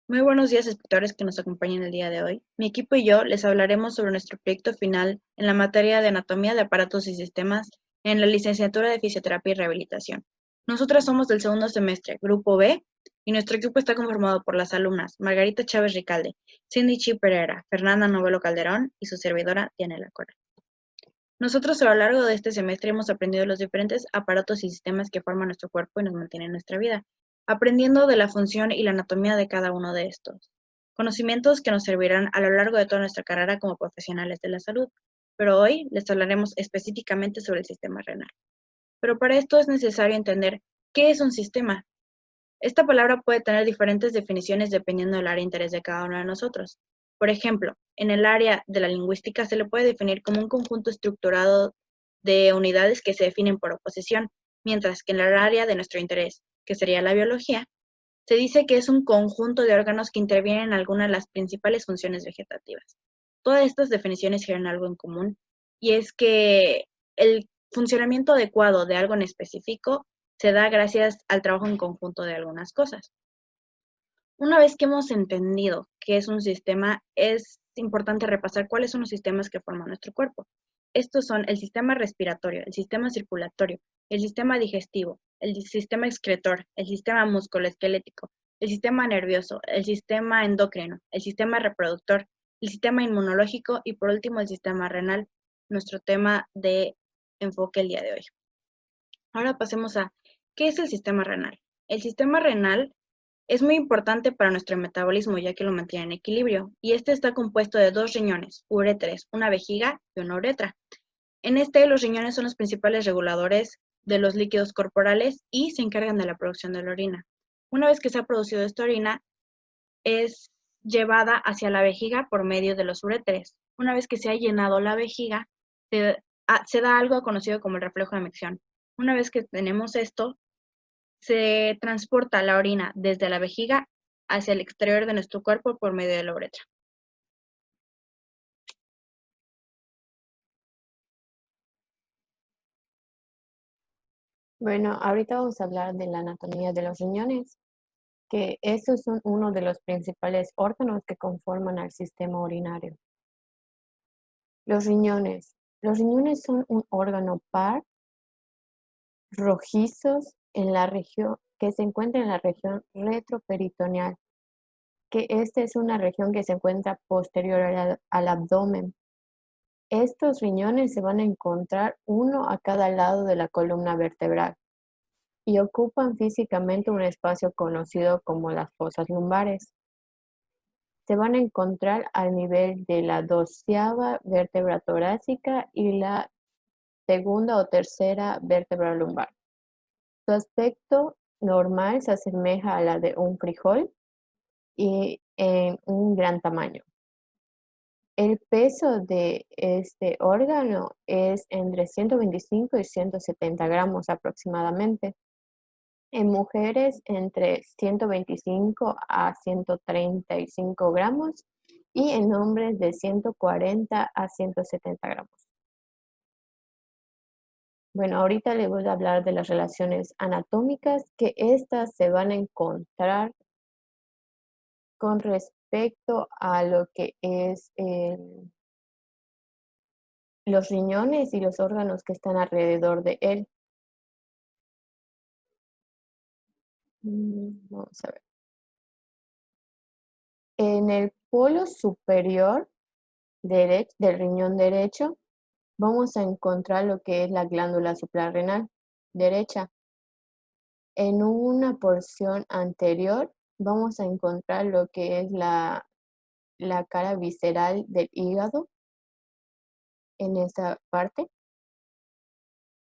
Muy buenos días, espectadores que nos acompañan el día de hoy. Mi equipo y yo les hablaremos sobre nuestro proyecto final en la materia de anatomía de aparatos y sistemas en la licenciatura de Fisioterapia y Rehabilitación. Nosotras somos del segundo semestre, Grupo B, y nuestro equipo está conformado por las alumnas Margarita Chávez Ricalde, Cindy Chi Pereira, Fernanda Novelo Calderón y su servidora Dianela Cora. Nosotros a lo largo de este semestre hemos aprendido los diferentes aparatos y sistemas que forman nuestro cuerpo y nos mantienen en nuestra vida, aprendiendo de la función y la anatomía de cada uno de estos. Conocimientos que nos servirán a lo largo de toda nuestra carrera como profesionales de la salud, pero hoy les hablaremos específicamente sobre el sistema renal. Pero para esto es necesario entender qué es un sistema. Esta palabra puede tener diferentes definiciones dependiendo del área de interés de cada uno de nosotros. Por ejemplo, en el área de la lingüística se le puede definir como un conjunto estructurado de unidades que se definen por oposición, mientras que en el área de nuestro interés, que sería la biología, se dice que es un conjunto de órganos que intervienen en alguna de las principales funciones vegetativas. Todas estas definiciones tienen algo en común, y es que el funcionamiento adecuado de algo en específico se da gracias al trabajo en conjunto de algunas cosas. Una vez que hemos entendido qué es un sistema, es importante repasar cuáles son los sistemas que forman nuestro cuerpo. Estos son el sistema respiratorio, el sistema circulatorio, el sistema digestivo, el sistema excretor, el sistema musculoesquelético, el sistema nervioso, el sistema endocrino, el sistema reproductor, el sistema inmunológico y por último el sistema renal, nuestro tema de enfoque el día de hoy. Ahora pasemos a, ¿qué es el sistema renal? El sistema renal es muy importante para nuestro metabolismo ya que lo mantiene en equilibrio y este está compuesto de dos riñones, uréteres, una vejiga y una uretra. En este, los riñones son los principales reguladores de los líquidos corporales y se encargan de la producción de la orina. Una vez que se ha producido esta orina, es llevada hacia la vejiga por medio de los uréteres. Una vez que se ha llenado la vejiga, se da algo conocido como el reflejo de micción. Una vez que tenemos esto, se transporta la orina desde la vejiga hacia el exterior de nuestro cuerpo por medio de la uretra. Bueno, ahorita vamos a hablar de la anatomía de los riñones, que estos son uno de los principales órganos que conforman al sistema urinario. Los riñones. Los riñones son un órgano par, rojizos en la región, que se encuentra en la región retroperitoneal, que esta es una región que se encuentra posterior al abdomen. Estos riñones se van a encontrar uno a cada lado de la columna vertebral y ocupan físicamente un espacio conocido como las fosas lumbares. Se van a encontrar al nivel de la 12ª vértebra torácica y la segunda o tercera vértebra lumbar. Su aspecto normal se asemeja a la de un frijol y en un gran tamaño. El peso de este órgano es entre 125 y 170 gramos aproximadamente. En mujeres entre 125 a 135 gramos y en hombres de 140 a 170 gramos. Bueno, ahorita les voy a hablar de las relaciones anatómicas que estas se van a encontrar con respecto a lo que es los riñones y los órganos que están alrededor de él. Vamos a ver. En el polo superior del riñón derecho vamos a encontrar lo que es la glándula suprarrenal derecha. En una porción anterior vamos a encontrar lo que es la cara visceral del hígado en esa parte.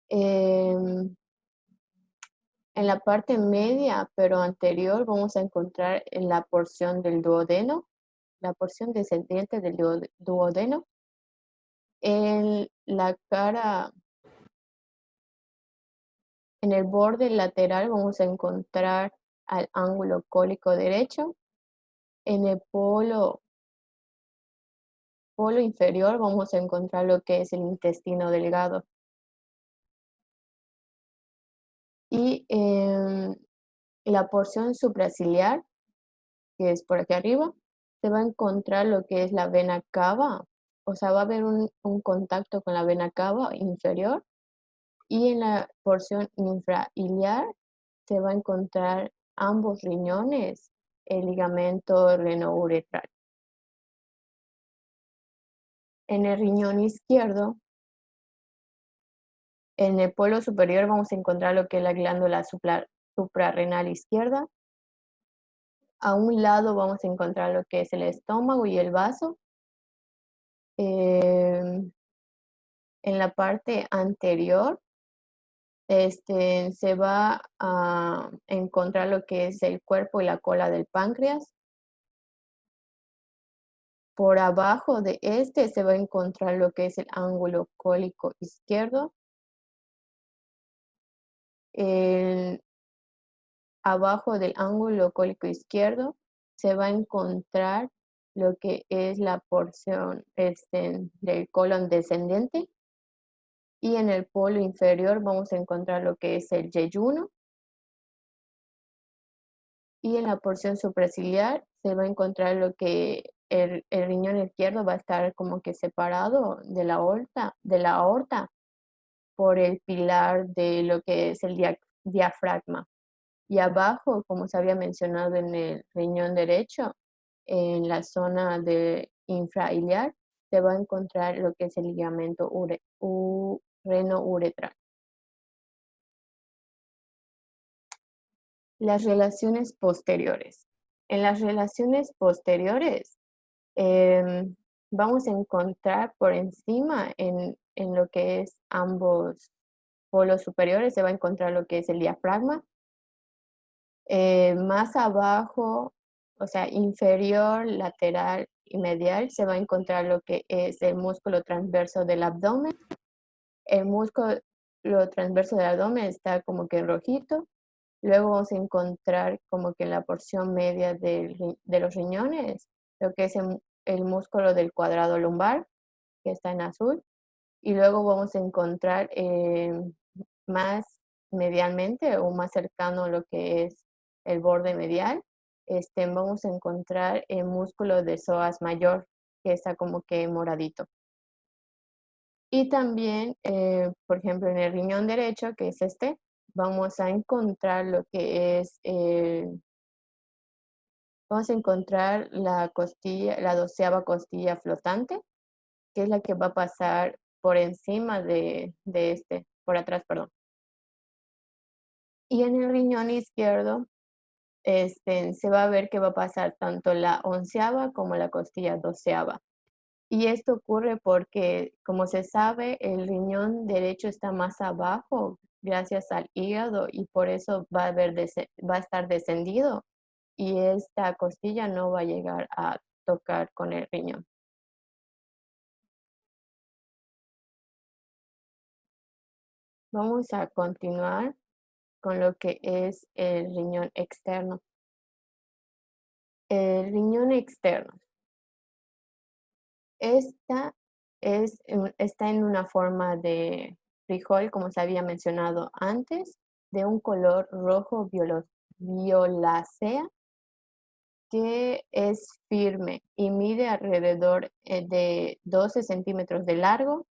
En la parte media, pero anterior, vamos a encontrar en la porción del duodeno, la porción descendiente del duodeno. En la cara, en el borde lateral, vamos a encontrar al ángulo cólico derecho. En el polo inferior vamos a encontrar lo que es el intestino delgado. Y en la porción supraciliar que es por aquí arriba, se va a encontrar lo que es la vena cava, o sea, va a haber un contacto con la vena cava inferior, y en la porción infrailiar se va a encontrar ambos riñones, el ligamento renouretral. En el riñón izquierdo, en el polo superior vamos a encontrar lo que es la glándula suprarrenal izquierda. A un lado vamos a encontrar lo que es el estómago y el vaso. En la parte anterior se va a encontrar lo que es el cuerpo y la cola del páncreas. Por abajo de se va a encontrar lo que es el ángulo cólico izquierdo. Abajo del ángulo cólico izquierdo se va a encontrar lo que es la porción del colon descendente, y en el polo inferior vamos a encontrar lo que es el yeyuno, y en la porción supraciliar se va a encontrar lo que el riñón izquierdo va a estar como que separado de la aorta por el pilar de lo que es el diafragma. Y abajo, como se había mencionado en el riñón derecho, en la zona de infrailiar, se va a encontrar lo que es el ligamento renouretral. Las relaciones posteriores. En las relaciones posteriores, vamos a encontrar por encima en lo que es ambos polos superiores, se va a encontrar lo que es el diafragma. Más abajo, o sea, inferior, lateral y medial, se va a encontrar lo que es el músculo transverso del abdomen. El músculo transverso del abdomen está como que rojito. Luego vamos a encontrar como que en la porción media de los riñones, lo que es el músculo del cuadrado lumbar, que está en azul. Y luego vamos a encontrar más medialmente o más cercano a lo que es el borde medial, vamos a encontrar el músculo de psoas mayor, que está como que moradito. Y también, por ejemplo, en el riñón derecho, que es vamos a encontrar lo que es, vamos a encontrar la costilla, la 12ª costilla flotante, que es la que va a pasar por encima de por atrás, perdón. Y en el riñón izquierdo, se va a ver que va a pasar tanto la 11ª como la costilla 12ª. Y esto ocurre porque, como se sabe, el riñón derecho está más abajo gracias al hígado, y por eso va a estar descendido, y esta costilla no va a llegar a tocar con el riñón. Vamos a continuar con lo que es el riñón externo. El riñón externo. Esta está en una forma de frijol, como se había mencionado antes, de un color rojo violácea, que es firme y mide alrededor de 12 centímetros de largo,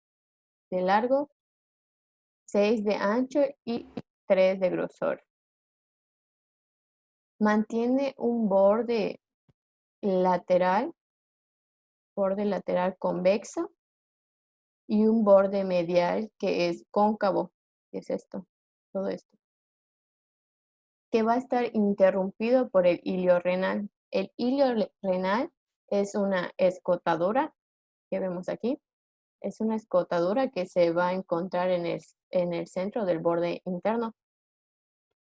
6 de ancho y 3 de grosor. Mantiene un borde lateral convexo y un borde medial que es cóncavo, que es todo esto, que va a estar interrumpido por el hilio renal. El hilio renal es una escotadura que vemos aquí. Es una escotadura que se va a encontrar en el centro del borde interno.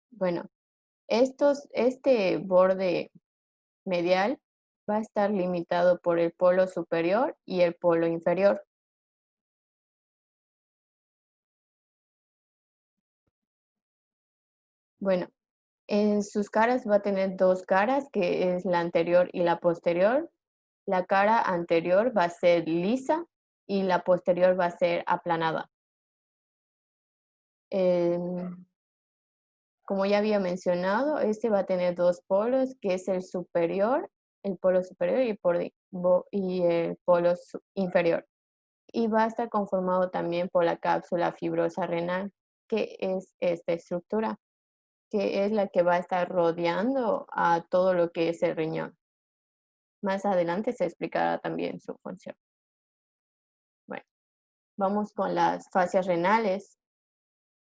Bueno, este borde medial va a estar limitado por el polo superior y el polo inferior. Bueno, en sus caras va a tener dos caras, que es la anterior y la posterior. La cara anterior va a ser lisa y la posterior va a ser aplanada. como ya había mencionado, este va a tener dos polos, que es el polo superior y el polo inferior. Y va a estar conformado también por la cápsula fibrosa renal, que es esta estructura, que es la que va a estar rodeando a todo lo que es el riñón. Más adelante se explicará también su función. Bueno, vamos con las fascias renales.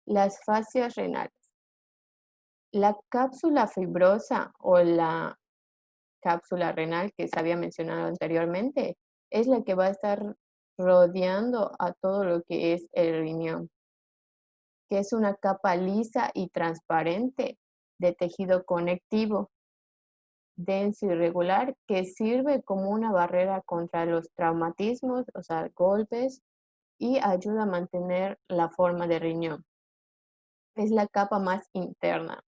Las fascias renales. La cápsula fibrosa o la cápsula renal que se había mencionado anteriormente es la que va a estar rodeando a todo lo que es el riñón, que es una capa lisa y transparente de tejido conectivo, denso y regular, que sirve como una barrera contra los traumatismos, o sea, golpes, y ayuda a mantener la forma de riñón. Es la capa más interna.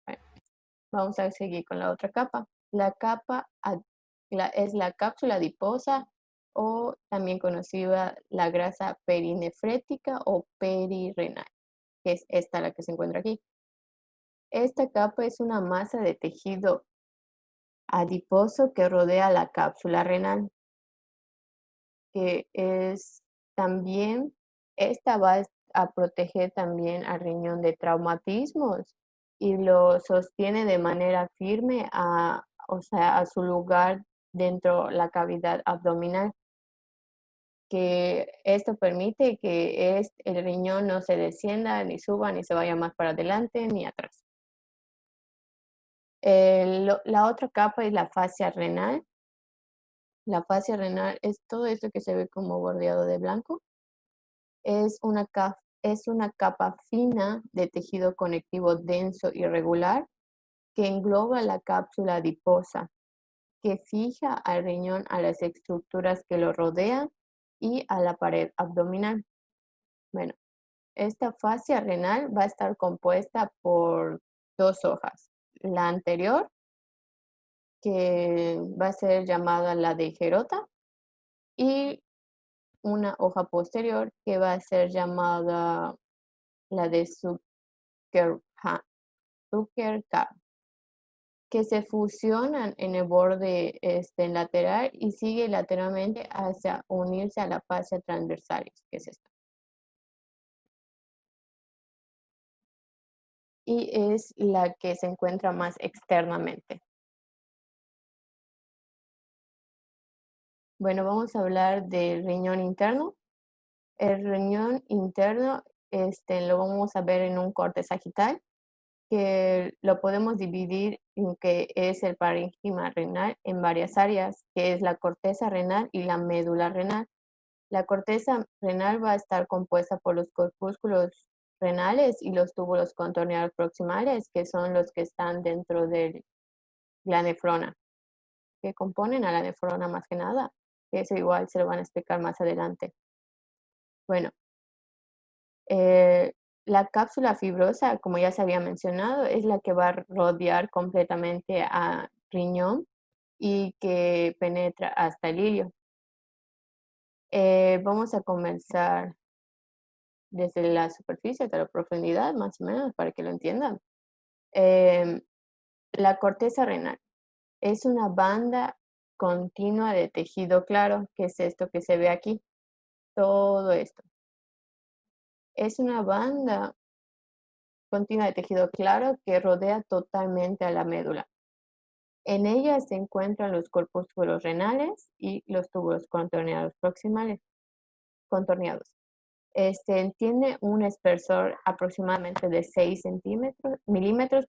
Bueno, vamos a seguir con la otra capa. Es la cápsula adiposa o también conocida la grasa perinefrética o perirenal, que es esta la que se encuentra aquí. Esta capa es una masa de tejido adiposo que rodea la cápsula renal, que es también, esta va a proteger también al riñón de traumatismos y lo sostiene de manera firme o sea, a su lugar dentro de la cavidad abdominal, que esto permite que el riñón no se descienda, ni suba, ni se vaya más para adelante, ni atrás. La otra capa es la fascia renal. La fascia renal es todo esto que se ve como bordeado de blanco. Es una capa fina de tejido conectivo denso y regular que engloba la cápsula adiposa, que fija al riñón a las estructuras que lo rodean y a la pared abdominal. Bueno, esta fascia renal va a estar compuesta por dos hojas. La anterior, que va a ser llamada la de Gerota, y una hoja posterior que va a ser llamada la de Zuckerkart, que se fusionan en el borde lateral y sigue lateralmente hacia unirse a la fascia transversalis, que es esta. Y es la que se encuentra más externamente. Bueno, vamos a hablar del riñón interno. El riñón interno lo vamos a ver en un corte sagital, que lo podemos dividir en que es el parénquima renal en varias áreas, que es la corteza renal y la médula renal. La corteza renal va a estar compuesta por los corpúsculos renales y los túbulos contorneados proximales, que son los que están dentro de la nefrona, que componen a la nefrona más que nada. Eso igual se lo van a explicar más adelante. Bueno, la cápsula fibrosa, como ya se había mencionado, es la que va a rodear completamente a riñón y que penetra hasta el ilio. Vamos a comenzar desde la superficie hasta la profundidad, más o menos, para que lo entiendan. La corteza renal es una banda continua de tejido claro, que es esto que se ve aquí, todo esto. Es una banda continua de tejido claro que rodea totalmente a la médula. En ella se encuentran los corpúsculos renales y los túbulos contorneados proximales. Contorneados. Tiene un espesor aproximadamente de 6 milímetros,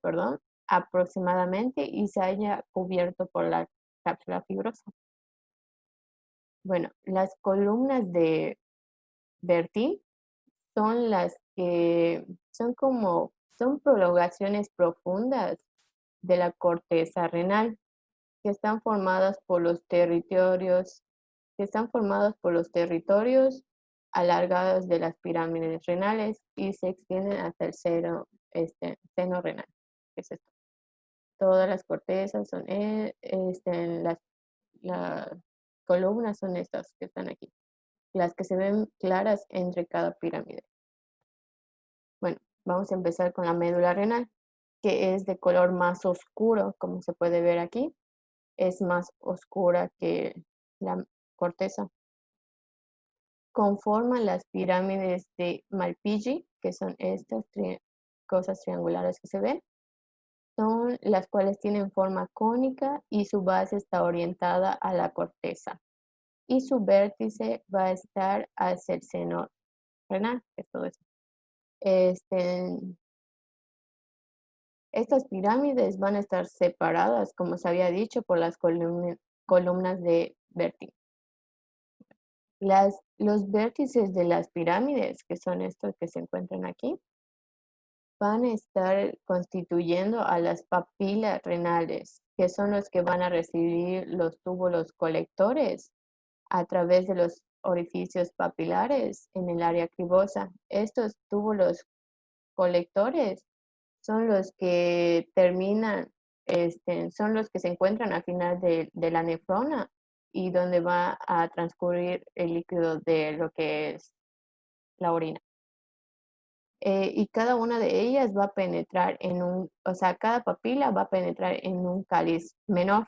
aproximadamente, y se halla cubierto por la cápsula fibrosa. Bueno, las columnas de Bertin son las que son prolongaciones profundas de la corteza renal, que están formadas por los territorios alargados de las pirámides renales y se extienden hasta el seno renal, que es esto. Todas las cortezas son, las columnas son estas que están aquí, las que se ven claras entre cada pirámide. Bueno, Vamos a empezar con la médula renal, que es de color más oscuro, como se puede ver aquí. Es más oscura que la corteza. Conforman las pirámides de Malpighi, que son estas cosas triangulares que se ven. Son las cuales tienen forma cónica y su base está orientada a la corteza. Y su vértice va a estar hacia el seno renal, que es todo eso. Estas pirámides van a estar separadas, como se había dicho, por las columnas de vértice. Los vértices de las pirámides, que son estos que se encuentran aquí, van a estar constituyendo a las papilas renales, que son los que van a recibir los túbulos colectores a través de los orificios papilares en el área cribosa. Estos túbulos colectores son los que terminan, son los que se encuentran al final de la nefrona y donde va a transcurrir el líquido de lo que es la orina. Y cada una de ellas va a penetrar o sea, cada papila va a penetrar en un cáliz menor.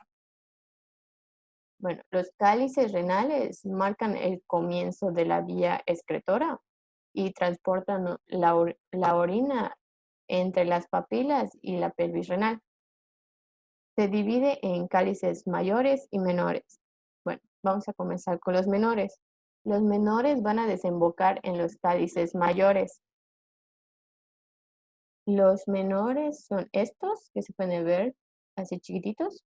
Bueno, los cálices renales marcan el comienzo de la vía excretora y transportan la orina entre las papilas y la pelvis renal. Se divide en cálices mayores y menores. Bueno, vamos a comenzar con los menores. Los menores van a desembocar en los cálices mayores. Los menores son estos que se pueden ver así chiquititos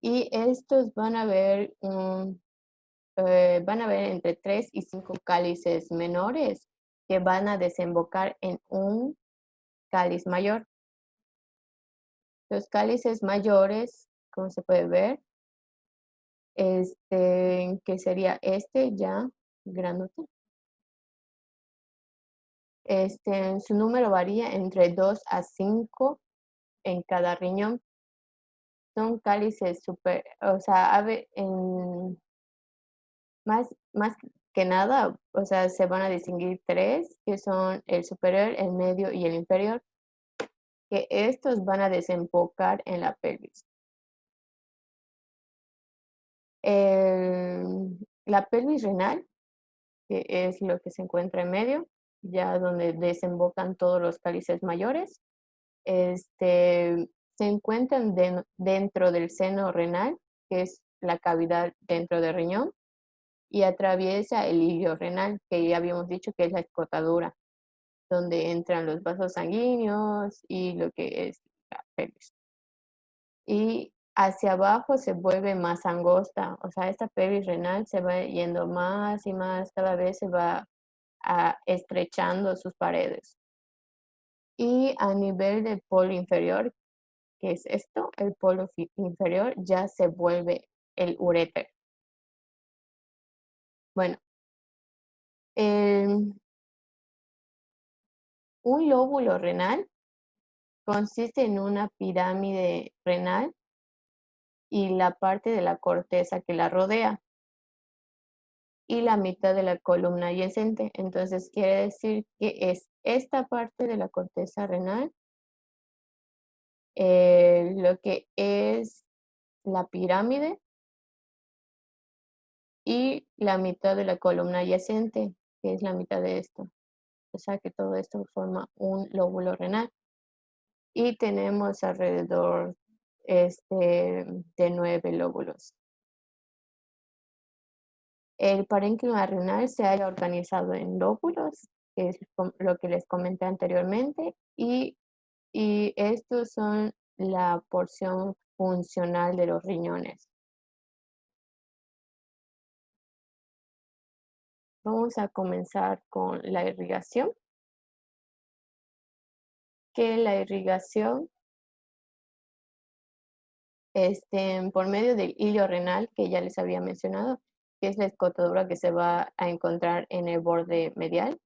y estos van a ver entre 3 y 5 cálices menores que van a desembocar en un cáliz mayor. Los cálices mayores, como se puede ver, que sería ya grandote. Su número varía entre 2 a 5 en cada riñón. Son cálices super, o sea, más que nada, o sea, se van a distinguir 3, que son el superior, el medio y el inferior, que estos van a desembocar en la pelvis. La pelvis renal, que es lo que se encuentra en medio, ya donde desembocan todos los cálices mayores, se encuentran dentro del seno renal, que es la cavidad dentro del riñón, y atraviesa el ilio renal, que ya habíamos dicho que es la escotadura, donde entran los vasos sanguíneos y lo que es la pelvis. Y hacia abajo se vuelve más angosta, o sea, esta pelvis renal se va yendo más y más, cada vez se va estrechando sus paredes. Y a nivel del polo inferior, que es esto, el polo inferior, ya se vuelve el uréter. Bueno, un lóbulo renal consiste en una pirámide renal y la parte de la corteza que la rodea y la mitad de la columna adyacente. Entonces quiere decir que es esta parte de la corteza renal lo que es la pirámide y la mitad de la columna adyacente, que es la mitad de esto. O sea que todo esto forma un lóbulo renal. Y tenemos alrededor de 9 lóbulos. El parénquima renal se halla organizado en lóbulos, que es lo que les comenté anteriormente, y estos son la porción funcional de los riñones. Vamos a comenzar con la irrigación, que la irrigación por medio del hilio renal, que ya les había mencionado, que es la escotadura que se va a encontrar en el borde medial,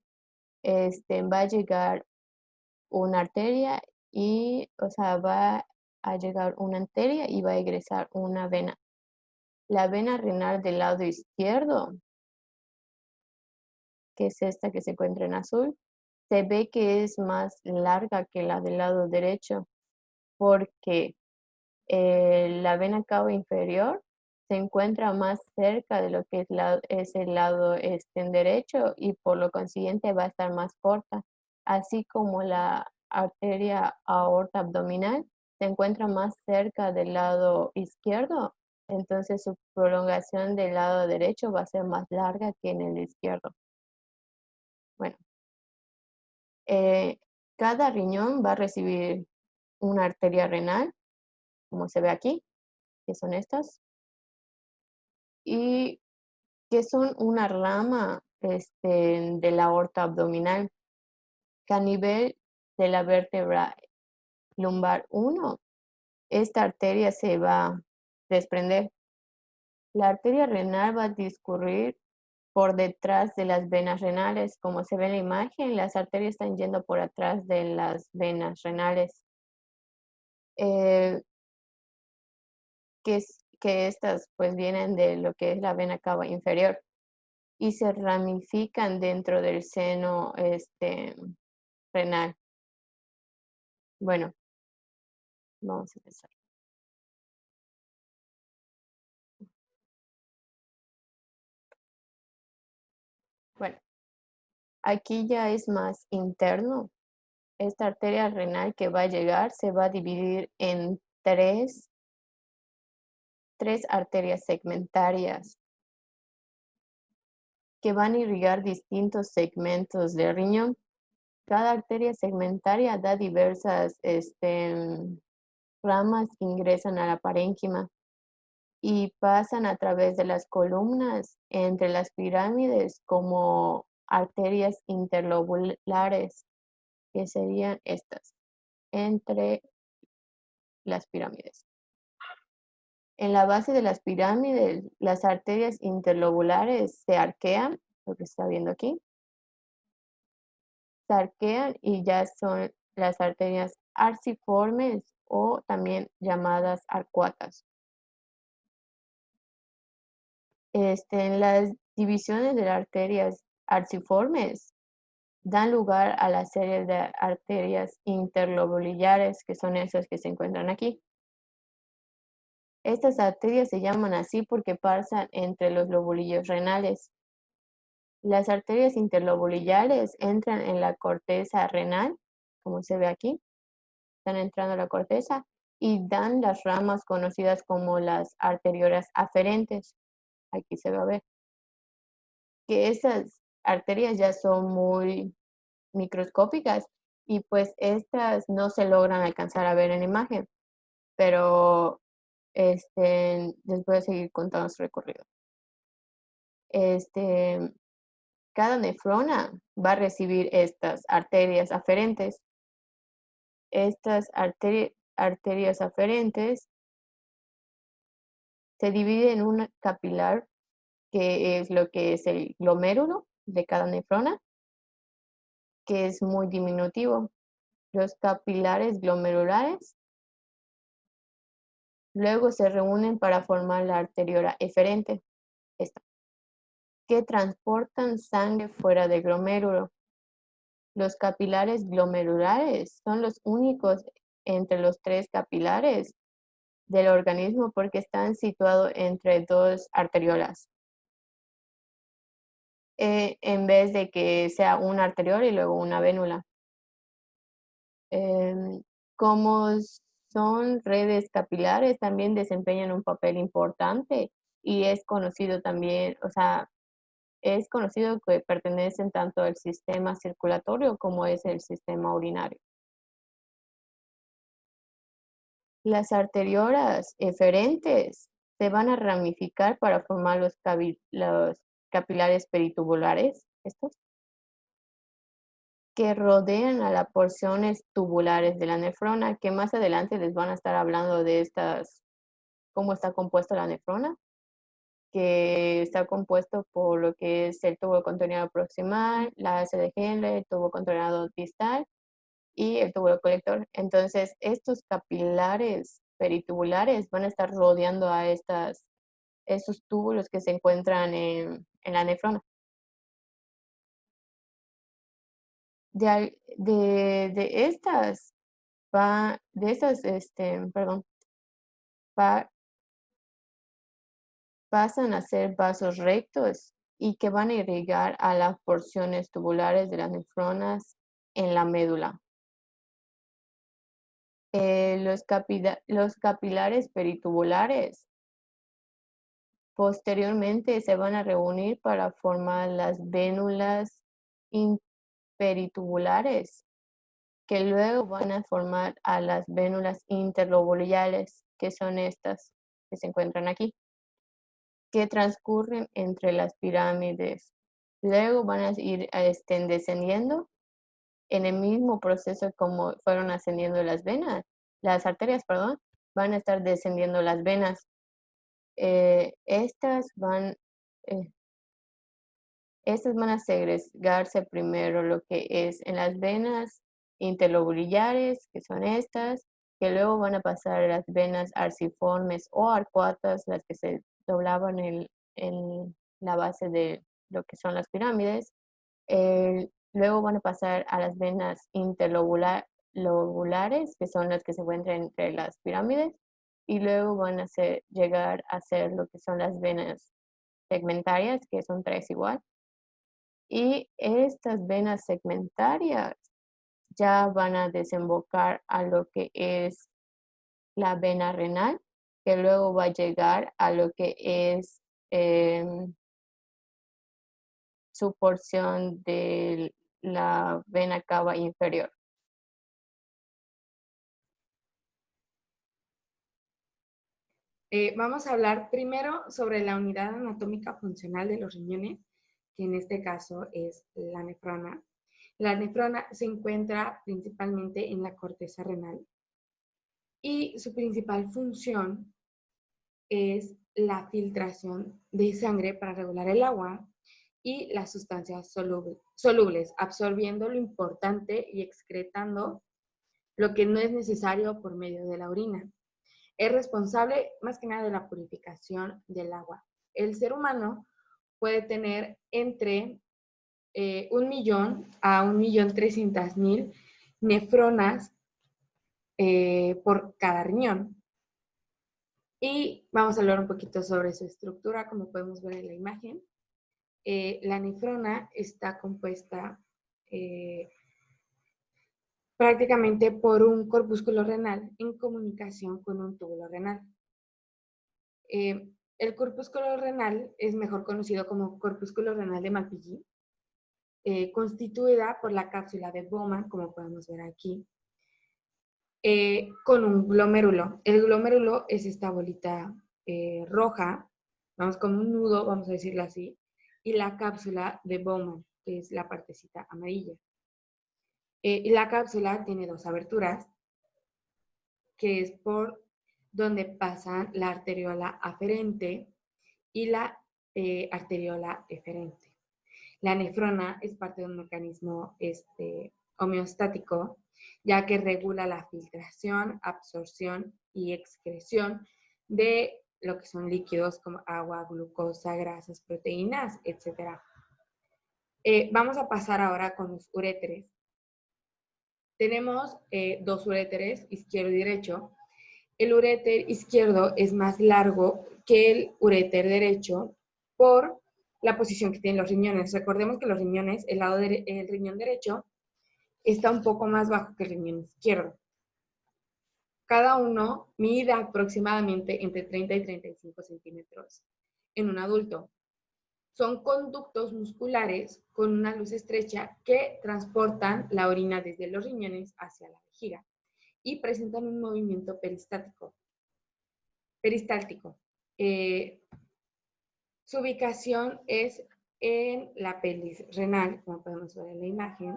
va a llegar una arteria o sea, va a llegar una arteria y va a egresar una vena. La vena renal del lado izquierdo, que es esta que se encuentra en azul, se ve que es más larga que la del lado derecho, porque la vena cava inferior se encuentra más cerca de lo que es el lado en derecho y por lo consiguiente va a estar más corta, así como la arteria aorta abdominal se encuentra más cerca del lado izquierdo, entonces su prolongación del lado derecho va a ser más larga que en el izquierdo. Bueno, cada riñón va a recibir una arteria renal, como se ve aquí, que son estas, y que son una rama de la aorta abdominal, que a nivel de la vértebra lumbar 1, esta arteria se va a desprender. La arteria renal va a discurrir por detrás de las venas renales. Como se ve en la imagen, las arterias están yendo por atrás de las venas renales. Eh, que estas pues vienen de lo que es la vena cava inferior y se ramifican dentro del seno renal. Bueno, vamos a empezar. Bueno, aquí ya es más interno. Esta arteria renal que va a llegar se va a dividir en tres arterias segmentarias que van a irrigar distintos segmentos del riñón. Cada arteria segmentaria da diversas ramas que ingresan a la parénquima y pasan a través de las columnas entre las pirámides como arterias interlobulares, que serían estas, entre las pirámides. En la base de las pirámides, las arterias interlobulares se arquean, lo que está viendo aquí, se arquean y ya son las arterias arciformes o también llamadas arcuatas. En las divisiones de las arterias arciformes dan lugar a la serie de arterias interlobulares, que son esas que se encuentran aquí. Estas arterias se llaman así porque pasan entre los lobulillos renales. Las arterias interlobulares entran en la corteza renal, como se ve aquí, están entrando a la corteza y dan las ramas conocidas como las arteriolas aferentes. Aquí se va a ver que esas arterias ya son muy microscópicas y pues estas no se logran alcanzar a ver en imagen, pero les voy a seguir contando su recorrido. Cada nefrona va a recibir estas arterias aferentes. Estas arterias aferentes se dividen en un capilar, que es lo que es el glomérulo de cada nefrona, que es muy diminutivo. Los capilares glomerulares luego se reúnen para formar la arteriola eferente, esta, que transportan sangre fuera del glomérulo. Los capilares glomerulares son los únicos entre los tres capilares del organismo porque están situados entre dos arteriolas, en vez de que sea una arteriola y luego una vénula. Como son redes capilares, también desempeñan un papel importante y es conocido también, o sea, es conocido que pertenecen tanto al sistema circulatorio como es el sistema urinario. Las arteriolas eferentes se van a ramificar para formar los capilares peritubulares, estos, que rodean a las porciones tubulares de la nefrona, que más adelante les van a estar hablando de estas, cómo está compuesta la nefrona, que está compuesto por lo que es el tubo contorneado proximal, la asa de Henle, el tubo contorneado distal y el túbulo colector. Entonces, estos capilares peritubulares van a estar rodeando a estos túbulos que se encuentran en la nefrona. De estas, pasan a ser vasos rectos y que van a irrigar a las porciones tubulares de las nefronas en la médula. Los capilares peritubulares posteriormente se van a reunir para formar las vénulas peritubulares, que luego van a formar a las vénulas interlobulares, que son estas que se encuentran aquí, que transcurren entre las pirámides. Luego van a ir descendiendo en el mismo proceso como fueron ascendiendo las arterias, perdón, van a estar descendiendo las venas. Estas van a segregarse primero lo que es en las venas interlobulares, que son estas, que luego van a pasar a las venas arciformes o arcuatas, las que se doblaban en la base de lo que son las pirámides. Luego van a pasar a las venas interlobulares, que son las que se encuentran entre las pirámides, y luego van a llegar a ser lo que son las venas segmentarias, que son 3 igual. Y estas venas segmentarias ya van a desembocar a lo que es la vena renal, que luego va a llegar a lo que es su porción de la vena cava inferior. Vamos a hablar primero sobre la unidad anatómica funcional de los riñones, que en este caso es la nefrona. La nefrona se encuentra principalmente en la corteza renal y su principal función es la filtración de sangre para regular el agua y las sustancias solubles, absorbiendo lo importante y excretando lo que no es necesario por medio de la orina. Es responsable más que nada de la purificación del agua. El ser humano puede tener entre 1.000.000 a 1.300.000 nefronas por cada riñón. Y vamos a hablar un poquito sobre su estructura, como podemos ver en la imagen. La nefrona está compuesta prácticamente por un corpúsculo renal en comunicación con un túbulo renal. El corpúsculo renal es mejor conocido como corpúsculo renal de Malpighi, constituida por la cápsula de Bowman, como podemos ver aquí, con un glomérulo. El glomérulo es esta bolita roja, vamos como un nudo, vamos a decirlo así, y la cápsula de Bowman, que es la partecita amarilla. Y la cápsula tiene dos aberturas, que es por donde pasan la arteriola aferente y la arteriola eferente. La nefrona es parte de un mecanismo homeostático, ya que regula la filtración, absorción y excreción de lo que son líquidos como agua, glucosa, grasas, proteínas, etc. Vamos a pasar ahora con los uréteres. Tenemos dos uréteres, izquierdo y derecho. El uréter izquierdo es más largo que el uréter derecho por la posición que tienen los riñones. Recordemos que los riñones, el riñón derecho está un poco más bajo que el riñón izquierdo. Cada uno mide aproximadamente entre 30 y 35 centímetros en un adulto. Son conductos musculares con una luz estrecha que transportan la orina desde los riñones hacia la vejiga y presentan un movimiento peristáltico. Su ubicación es en la pelvis renal, como podemos ver en la imagen,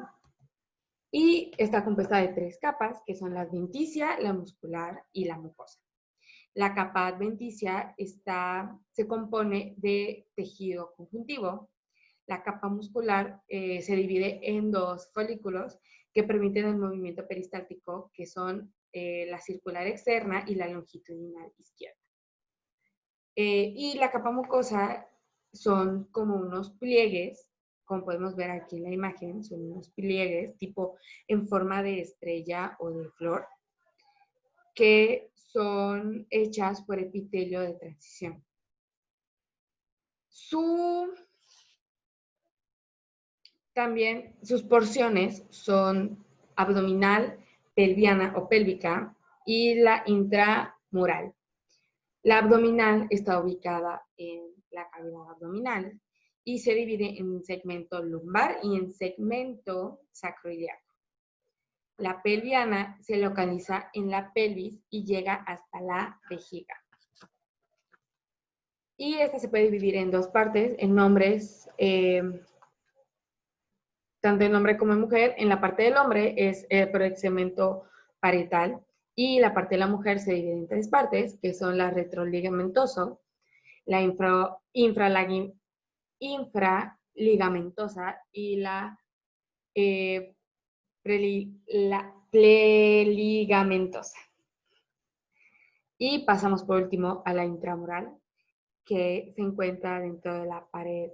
y está compuesta de 3 capas, que son la adventicia, la muscular y la mucosa. La capa adventicia se compone de tejido conjuntivo. La capa muscular se divide en 2 folículos que permiten el movimiento peristáltico, que son la circular externa y la longitudinal izquierda. Y la capa mucosa son como unos pliegues como podemos ver aquí en la imagen, son unos pliegues tipo en forma de estrella o de flor, que son hechas por epitelio de transición. También sus porciones son abdominal, pelviana o pélvica y la intramural. La abdominal está ubicada en la cavidad abdominal y se divide en segmento lumbar y en segmento sacroiliaco. La pelviana se localiza en la pelvis y llega hasta la vejiga. Y esta se puede dividir en dos partes, en nombres, tanto en hombre como en mujer. En la parte del hombre es por el segmento parietal y la parte de la mujer se divide en tres partes, que son la retroligamentoso, la infraligamentosa y la preligamentosa. Y pasamos por último a la intramural, que se encuentra dentro de la pared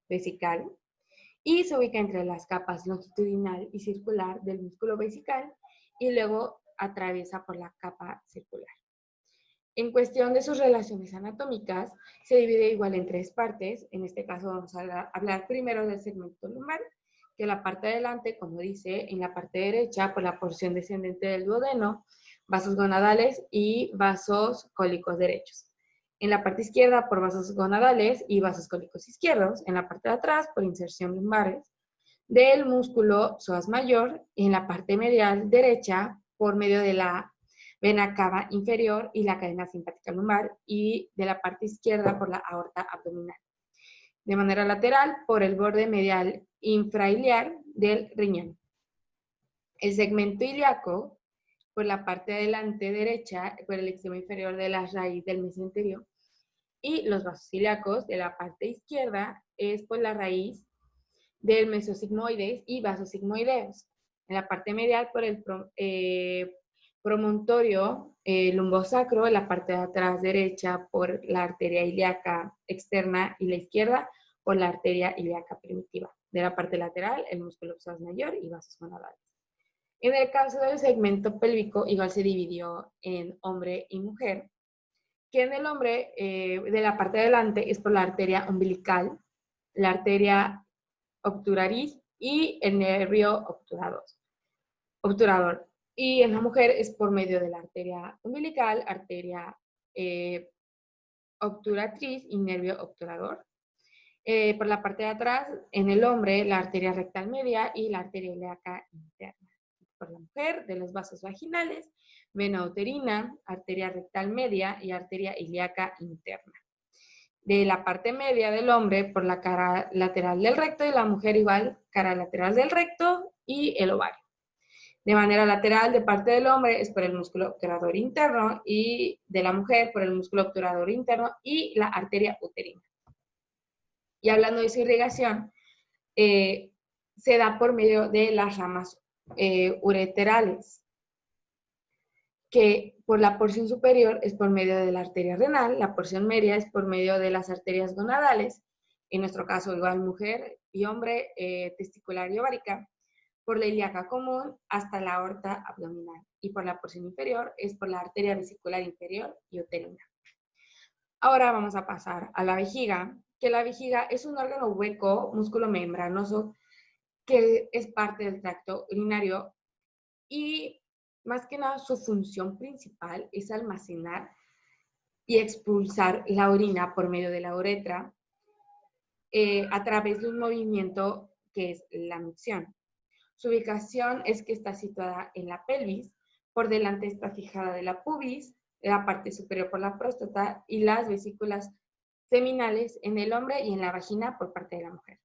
vesical y se ubica entre las capas longitudinal y circular del músculo vesical y luego atraviesa por la capa circular. En cuestión de sus relaciones anatómicas, se divide igual en tres partes. En este caso vamos a hablar primero del segmento lumbar, que la parte de adelante, como dice, en la parte derecha por la porción descendente del duodeno, vasos gonadales y vasos cólicos derechos. En la parte izquierda por vasos gonadales y vasos cólicos izquierdos. En la parte de atrás por inserción lumbares del músculo psoas mayor. Y en la parte medial derecha por medio de la vena cava inferior y la cadena simpática lumbar, y de la parte izquierda por la aorta abdominal. De manera lateral por el borde medial infrailiar del riñón. El segmento ilíaco por la parte de adelante derecha, por el extremo inferior de la raíz del mesenterio, y los vasos ilíacos de la parte izquierda es por la raíz del mesosigmoides y vasos sigmoideos. En la parte medial por el promontorio lumbosacro, en la parte de atrás derecha por la arteria ilíaca externa y la izquierda por la arteria ilíaca primitiva. De la parte lateral, el músculo psoas mayor y vasos gonadales. En el caso del segmento pélvico, igual se dividió en hombre y mujer, que en el hombre, de la parte de adelante, es por la arteria umbilical, la arteria obturaris y el nervio obturador. Y en la mujer es por medio de la arteria umbilical, arteria obturatriz y nervio obturador. Por la parte de atrás, en el hombre, la arteria rectal media y la arteria ilíaca interna. Por la mujer, de los vasos vaginales, vena uterina, arteria rectal media y arteria ilíaca interna. De la parte media del hombre, por la cara lateral del recto, y la mujer igual, cara lateral del recto y el ovario. De manera lateral, de parte del hombre es por el músculo obturador interno y de la mujer por el músculo obturador interno y la arteria uterina. Y hablando de su irrigación, se da por medio de las ramas ureterales, que por la porción superior es por medio de la arteria renal, la porción media es por medio de las arterias gonadales, en nuestro caso igual mujer y hombre, testicular y ovárica, por la ilíaca común hasta la aorta abdominal, y por la porción inferior es por la arteria vesicular inferior y uterina. Ahora vamos a pasar a la vejiga, que la vejiga es un órgano hueco, músculo membranoso, que es parte del tracto urinario y más que nada su función principal es almacenar y expulsar la orina por medio de la uretra a través de un movimiento que es la micción. Su ubicación es que está situada en la pelvis, por delante está fijada de la pubis, la parte superior por la próstata y las vesículas seminales en el hombre y en la vagina por parte de la mujer.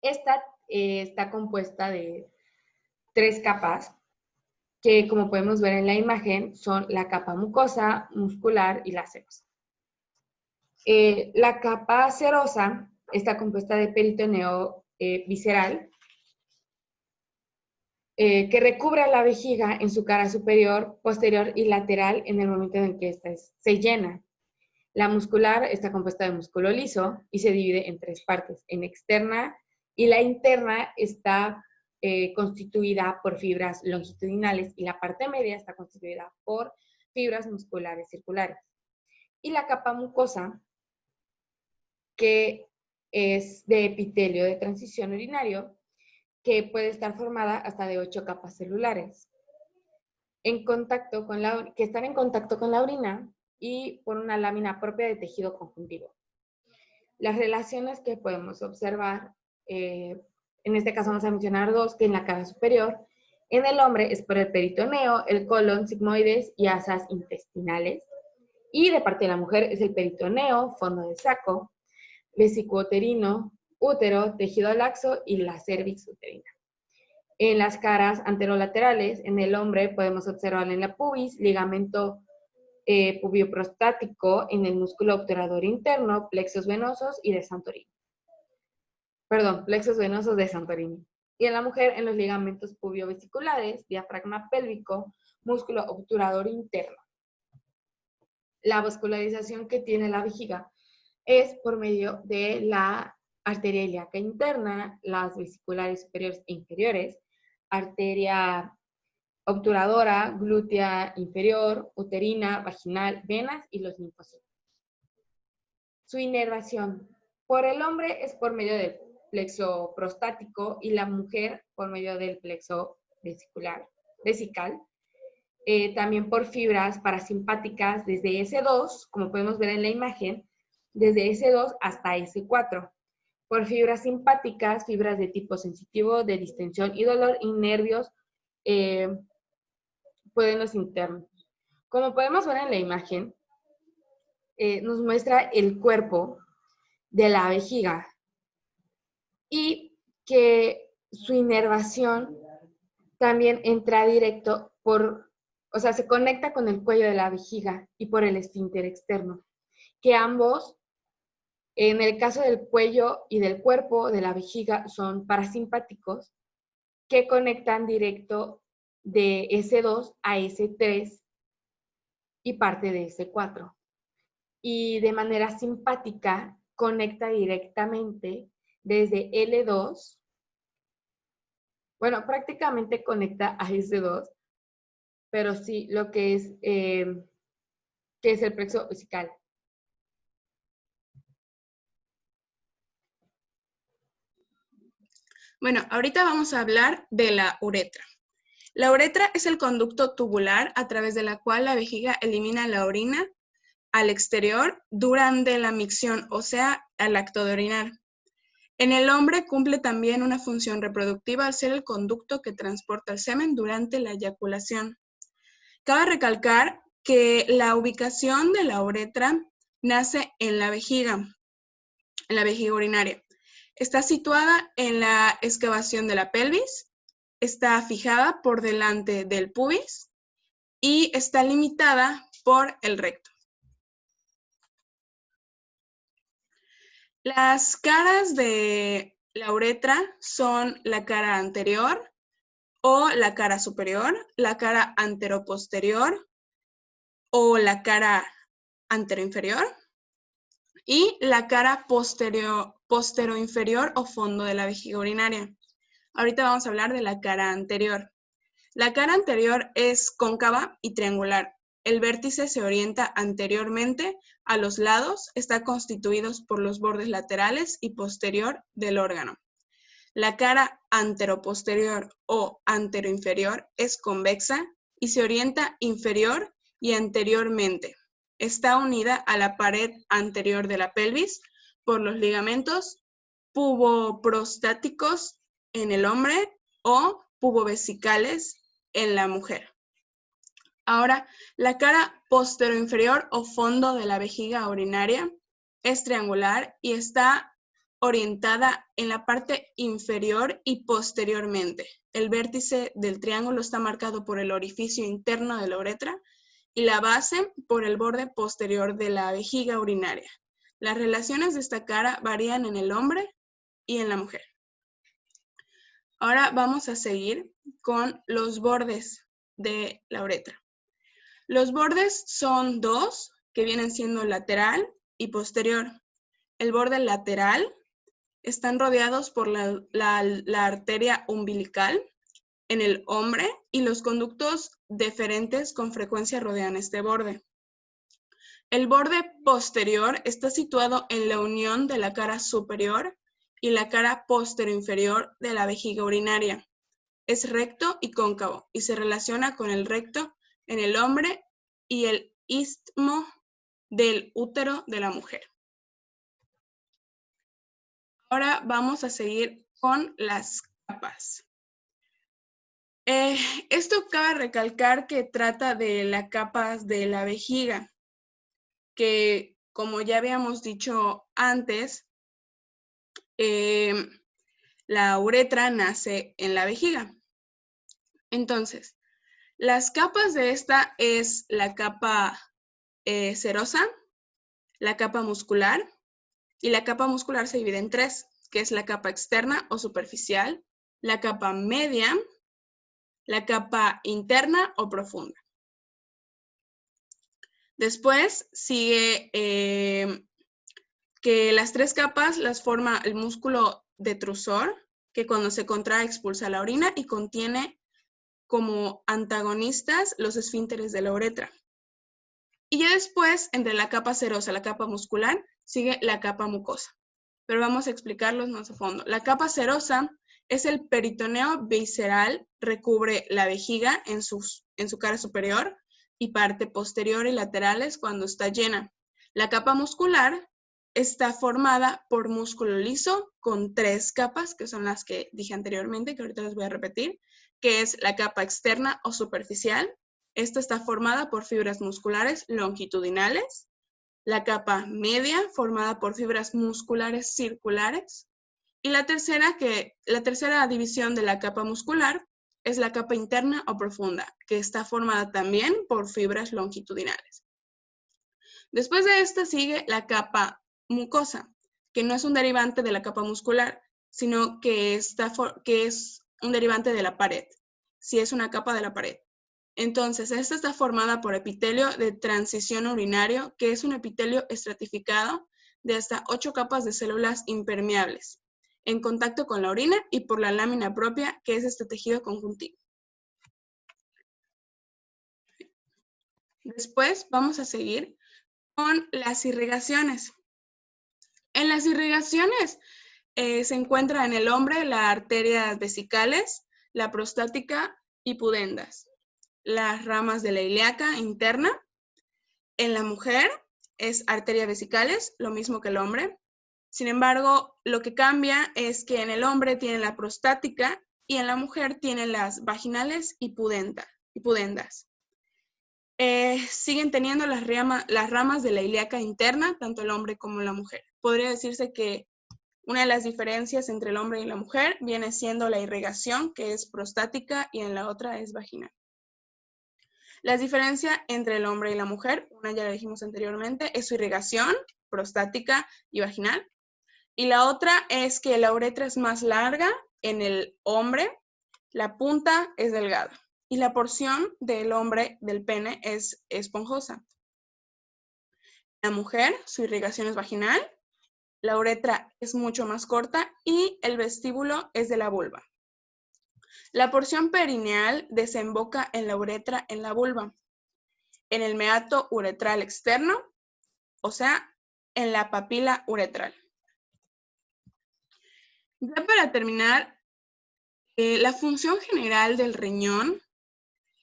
Esta está compuesta de tres capas que, como podemos ver en la imagen, son la capa mucosa, muscular y la serosa. La capa serosa está compuesta de peritoneo visceral, que recubre a la vejiga en su cara superior, posterior y lateral en el momento en que ésta se llena. La muscular está compuesta de músculo liso y se divide en 3 partes, en externa, y la interna está constituida por fibras longitudinales y la parte media está constituida por fibras musculares circulares. Y la capa mucosa, que es de epitelio de transición urinario, que puede estar formada hasta de 8 capas celulares, que están en contacto con la orina y por una lámina propia de tejido conjuntivo. Las relaciones que podemos observar, en este caso vamos a mencionar 2, que en la cara superior, en el hombre es por el peritoneo, el colon, sigmoides y asas intestinales, y de parte de la mujer es el peritoneo, fondo de saco, vesículo uterino, útero, tejido laxo y la cervix uterina. En las caras anterolaterales, en el hombre podemos observar en la pubis, ligamento pubioprostático, en el músculo obturador interno, plexos venosos y de Santorini. Perdón, plexos venosos de Santorini. Y en la mujer, en los ligamentos pubiovesiculares, diafragma pélvico, músculo obturador interno. La vascularización que tiene la vejiga es por medio de la arteria ilíaca interna, las vesiculares superiores e inferiores, arteria obturadora, glútea inferior, uterina, vaginal, venas y los linfocitos. Su inervación. Por el hombre es por medio del plexo prostático y la mujer por medio del plexo vesical. También por fibras parasimpáticas desde S2, como podemos ver en la imagen, desde S2 hasta S4. Por fibras simpáticas, fibras de tipo sensitivo, de distensión y dolor, y nervios los internos. Como podemos ver en la imagen, nos muestra el cuerpo de la vejiga y que su inervación también entra directo se conecta con el cuello de la vejiga y por el esfínter externo, que ambos, en el caso del cuello y del cuerpo de la vejiga, son parasimpáticos que conectan directo de S2 a S3 y parte de S4. Y de manera simpática conecta directamente desde L2, bueno, prácticamente conecta a S2, pero sí lo que es el plexo vesical. Bueno, ahorita vamos a hablar de la uretra. La uretra es el conducto tubular a través de la cual la vejiga elimina la orina al exterior durante la micción, o sea, al acto de orinar. En el hombre cumple también una función reproductiva al ser el conducto que transporta el semen durante la eyaculación. Cabe recalcar que la ubicación de la uretra nace en la vejiga urinaria. Está situada en la excavación de la pelvis, está fijada por delante del pubis y está limitada por el recto. Las caras de la uretra son la cara anterior o la cara superior, la cara anteroposterior o la cara anteroinferior y la cara posteroinferior o fondo de la vejiga urinaria. Ahorita vamos a hablar de la cara anterior. La cara anterior es cóncava y triangular. El vértice se orienta anteriormente a los lados, está constituido por los bordes laterales y posterior del órgano. La cara anteroposterior o anteroinferior es convexa y se orienta inferior y anteriormente. Está unida a la pared anterior de la pelvis por los ligamentos puboprostáticos en el hombre o pubovesicales en la mujer. Ahora, la cara posteroinferior o fondo de la vejiga urinaria es triangular y está orientada en la parte inferior y posteriormente. El vértice del triángulo está marcado por el orificio interno de la uretra y la base por el borde posterior de la vejiga urinaria. Las relaciones de esta cara varían en el hombre y en la mujer. Ahora vamos a seguir con los bordes de la uretra. Los bordes son dos, que vienen siendo lateral y posterior. El borde lateral están rodeados por la arteria umbilical en el hombre y los conductos deferentes con frecuencia rodean este borde. El borde posterior está situado en la unión de la cara superior y la cara posterior-inferior de la vejiga urinaria. Es recto y cóncavo y se relaciona con el recto en el hombre y el istmo del útero de la mujer. Ahora vamos a seguir con las capas. Esto cabe recalcar que trata de las capas de la vejiga, que como ya habíamos dicho antes, la uretra nace en la vejiga. Entonces, las capas de esta es la capa serosa, la capa muscular, y la capa muscular se divide en tres, que es la capa externa o superficial, la capa media, la capa interna o profunda. Después sigue que las tres capas las forma el músculo detrusor, que cuando se contrae expulsa la orina y contiene como antagonistas los esfínteres de la uretra. Y ya después, entre la capa serosa y la capa muscular, sigue la capa mucosa. Pero vamos a explicarlos más a fondo. La capa serosa es el peritoneo visceral, recubre la vejiga en su cara superior y parte posterior y laterales cuando está llena. La capa muscular está formada por músculo liso con tres capas, que son las que dije anteriormente, que ahorita les voy a repetir, que es la capa externa o superficial. Esta está formada por fibras musculares longitudinales. La capa media, formada por fibras musculares circulares. Y la tercera división de la capa muscular es la capa interna o profunda, que está formada también por fibras longitudinales. Después de esta sigue la capa mucosa, que no es un derivante de la capa muscular, sino que es un derivante de la pared, si es una capa de la pared. Entonces, esta está formada por epitelio de transición urinario, que es un epitelio estratificado de hasta 8 capas de células impermeables, en contacto con la orina y por la lámina propia, que es este tejido conjuntivo. Después vamos a seguir con las irrigaciones. En las irrigaciones se encuentra en el hombre las arterias vesicales, la prostática y pudendas, las ramas de la ilíaca interna. En la mujer es arterias vesicales, lo mismo que el hombre. Sin embargo, lo que cambia es que en el hombre tiene la prostática y en la mujer tiene las vaginales y pudendas. Siguen teniendo las ramas de la ilíaca interna, tanto el hombre como la mujer. Podría decirse que una de las diferencias entre el hombre y la mujer viene siendo la irrigación, que es prostática, y en la otra es vaginal. Las diferencias entre el hombre y la mujer, una ya la dijimos anteriormente, es su irrigación, prostática y vaginal. Y la otra es que la uretra es más larga en el hombre, la punta es delgada y la porción del hombre, del pene, es esponjosa. La mujer, su irrigación es vaginal, la uretra es mucho más corta y el vestíbulo es de la vulva. La porción perineal desemboca en la uretra en la vulva, en el meato uretral externo, o sea, en la papila uretral. Ya para terminar, la función general del riñón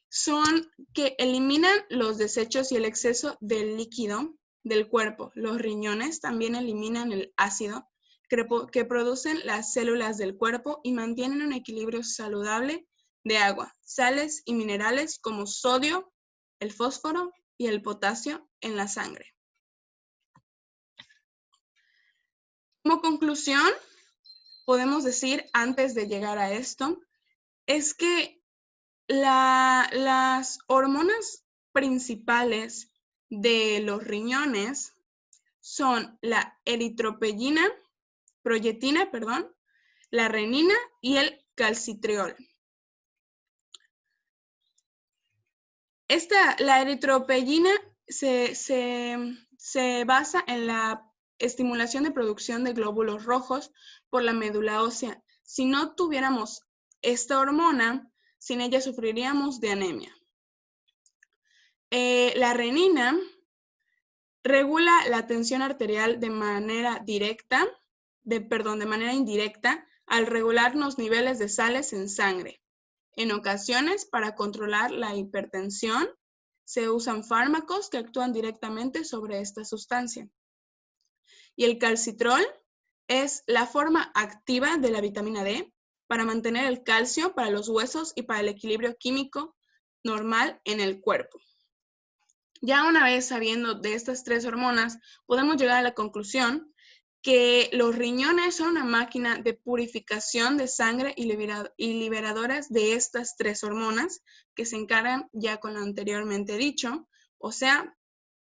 son que eliminan los desechos y el exceso del líquido del cuerpo. Los riñones también eliminan el ácido que producen las células del cuerpo y mantienen un equilibrio saludable de agua, sales y minerales como sodio, el fósforo y el potasio en la sangre. Como conclusión, podemos decir, antes de llegar a esto, es que las hormonas principales de los riñones son la eritropoyetina, la renina y el calcitriol. La eritropoyetina se basa en la estimulación de producción de glóbulos rojos por la médula ósea. Si no tuviéramos esta hormona, sin ella sufriríamos de anemia. La renina regula la tensión arterial de manera indirecta al regular los niveles de sales en sangre. En ocasiones, para controlar la hipertensión, se usan fármacos que actúan directamente sobre esta sustancia. Y el calcitrol es la forma activa de la vitamina D para mantener el calcio para los huesos y para el equilibrio químico normal en el cuerpo. Ya una vez sabiendo de estas 3 hormonas, podemos llegar a la conclusión que los riñones son una máquina de purificación de sangre y liberadoras de estas 3 hormonas que se encargan ya con lo anteriormente dicho, o sea,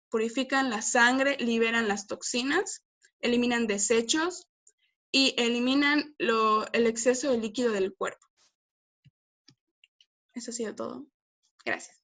purifican la sangre, liberan las toxinas, eliminan desechos y eliminan el exceso de líquido del cuerpo. Eso ha sido todo. Gracias.